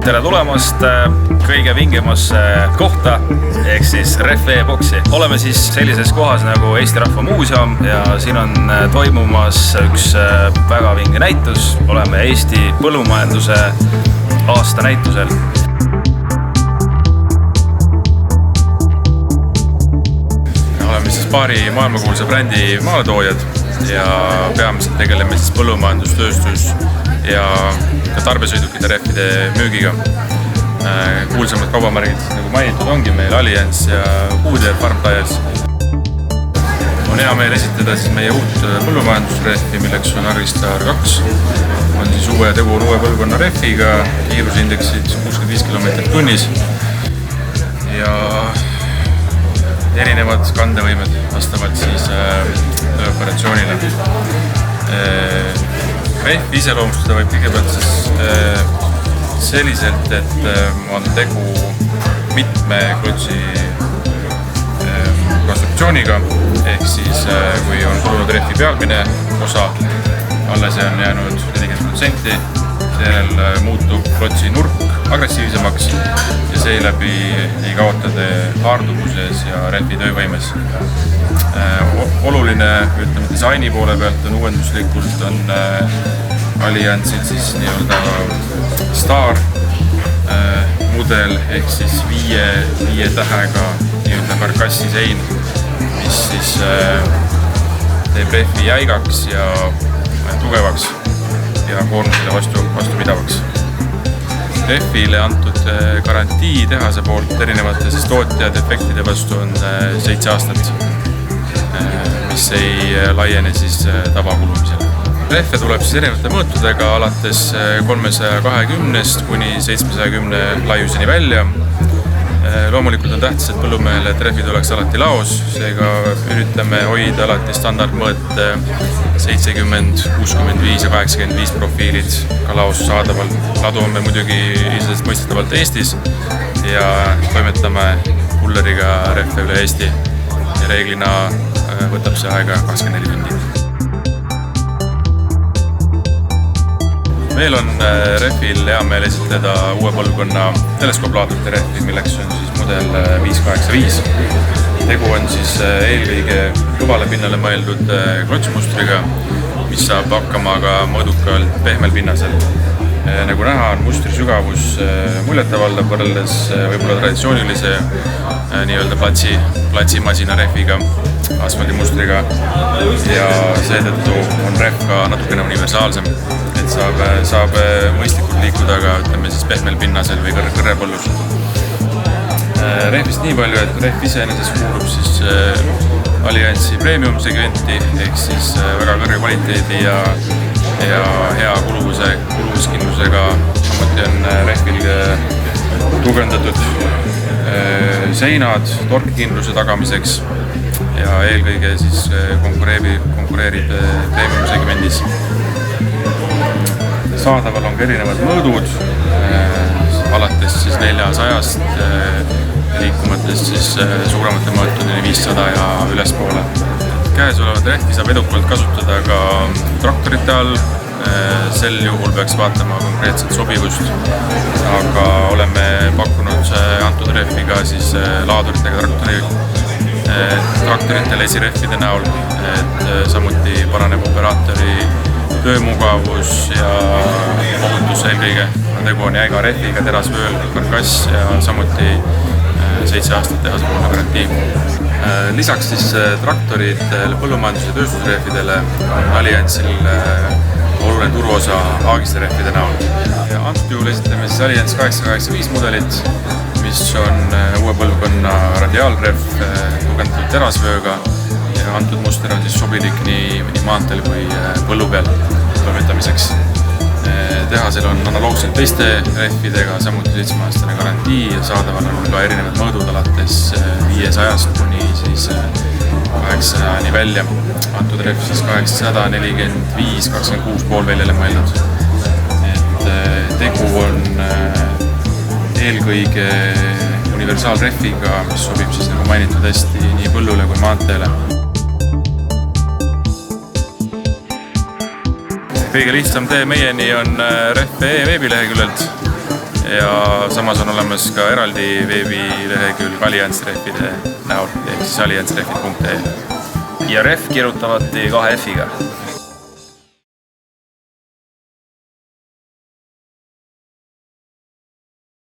tere tulemast kõige vingemasse kohta ehk siis Ref E-boksi. Oleme siis sellises kohas nagu Eesti Rahva Muuseum ja siin on toimumas üks väga vinge näitus. Oleme Eesti põllumajanduse aasta näitusel. Oleme siis paari maailmakuulsa brändi maaletoojad ja peamiselt tegeleme siis põllumajandustööstus ja ka tarbesõidukite rehvide müügiga. Kuulsamad kaubamärgid, nagu mainitud, ongi meil Allianz ja Huuder Farm Tires. On hea meel esitada siis meie uut põllumajandusrehvi, milleks on Argistar 2. On siis tegu uue põlvkonna rehviga, kiirusindeksid 65 km/h ja erinevad kandevõimed vastavalt siis operatsioonile. Rehvi iseloomustada võib kõigepealt siis selliselt, et on tegu mitme klotsi konstruktsiooniga, ehk siis kui on kulunud rehvi pealmine osa, alles on jäänud 40%, seejärel muutub klotsi nurk agressiivsemaks ja seeläbi ei kaota haardumuses ja rehvi töövõimes. Oluline, ütleme, disaini poole pealt on uuenduslikult Allianzil siis nii-öelda Star mudel ehk siis viie tähega nii-öelda karkassi sein, mis siis teeb rehvi jäigaks ja tugevaks ja koormusele vastupidavaks. Rehvile antud garantii tehase poolt erinevate siis tootja defektide vastu on 7 aastat, mis ei laiene siis tavakulumisele. Rehve tuleb siis erinevate mõõtudega alates 320 kuni 710 laiuseni välja. Loomulikult on tähtis, et põllumehele, et rehvid oleks alati laos, seega üritame hoida alati standardmõõt 70, 65 ja 85 profiilid ka laos saadaval. Ladu on me muidugi isesest mõistetavalt Eestis ja toimetame kulleriga rehve üle Eesti ja reeglina võtab see aega 24 tundi. Meil on rehvil hea meel esitleda uue põlvkonna teleskooplaaturite rehvi, milleks on siis mudel 585. Tegu on siis eelkõige kõvale pinnale mõeldud klotsmustriga, mis saab hakkama ka mõõdukalt pehmel pinnasel. Nagu näha, on mustri sügavus muljetavaldav võrreldes võib-olla traditsioonilise nii-öelda platsimasina rehviga, asfaldimustriga ja seetõttu on rehv ka natukene universaalsem, et saab mõistlikult liikuda ka, ütleme siis pehmel pinnasel või kõrrepõllus. Rehvist nii palju, et rehv iseenesest kuulub siis Allianzi premium segmenti ehk siis väga kõrge kvaliteedi ja hea kuluvuskindlusega. Samuti on rehvil tugevdatud seinad torkkindluse tagamiseks ja eelkõige siis konkureerib premium segmendis. Saadaval on ka erinevad mõõdud, alates siis 400-st, liikumates siis suuremate mõõtudeni 500 ja ülespoole. Käesolevat rehvi saab edukalt kasutada ka traktorite all, sel juhul peaks vaatama konkreetset sobivust, aga oleme pakkunud antud rehvi ka siis laaduritega traktorite lesirehvide näol, et samuti paraneb operaatori töömugavus ja ohutus eelkõige. Tegu on jäiga rehviga, terasvööl, karkass ja samuti 7 aastat tehasepoolne garantii. Lisaks siis traktoritele, põllumajandus- ja tööstusrehvidele on Allianzil oluline turuosa aagiste rehvide näol. Antud juhul esitleme siis Allianz 885 mudelit, mis on uue põlvkonna radiaalrehv tugevdatud terasvööga ja antud muster on siis sobilik nii maanteel kui põllu peal toimetamiseks. Tehasel on analoogselt teiste rehvidega samuti 7-aastane garantii ja saadaval on ka erinevad mõõdud alates 500 kuni siis 800-ni välja. Antud rehv siis 845, 26 poolväljale mõeldud. Tegu on eelkõige universaalrehviga, mis sobib siis nagu mainitud hästi nii põllule kui maanteele. Kõige lihtsam tee meieni on Ref.ee veebileheküljelt ja samas on olemas ka eraldi veebilehekülg alliansrehvide näol ehk siis alliansrehvid.ee. Ja rehv kirjutavati 2 F-iga.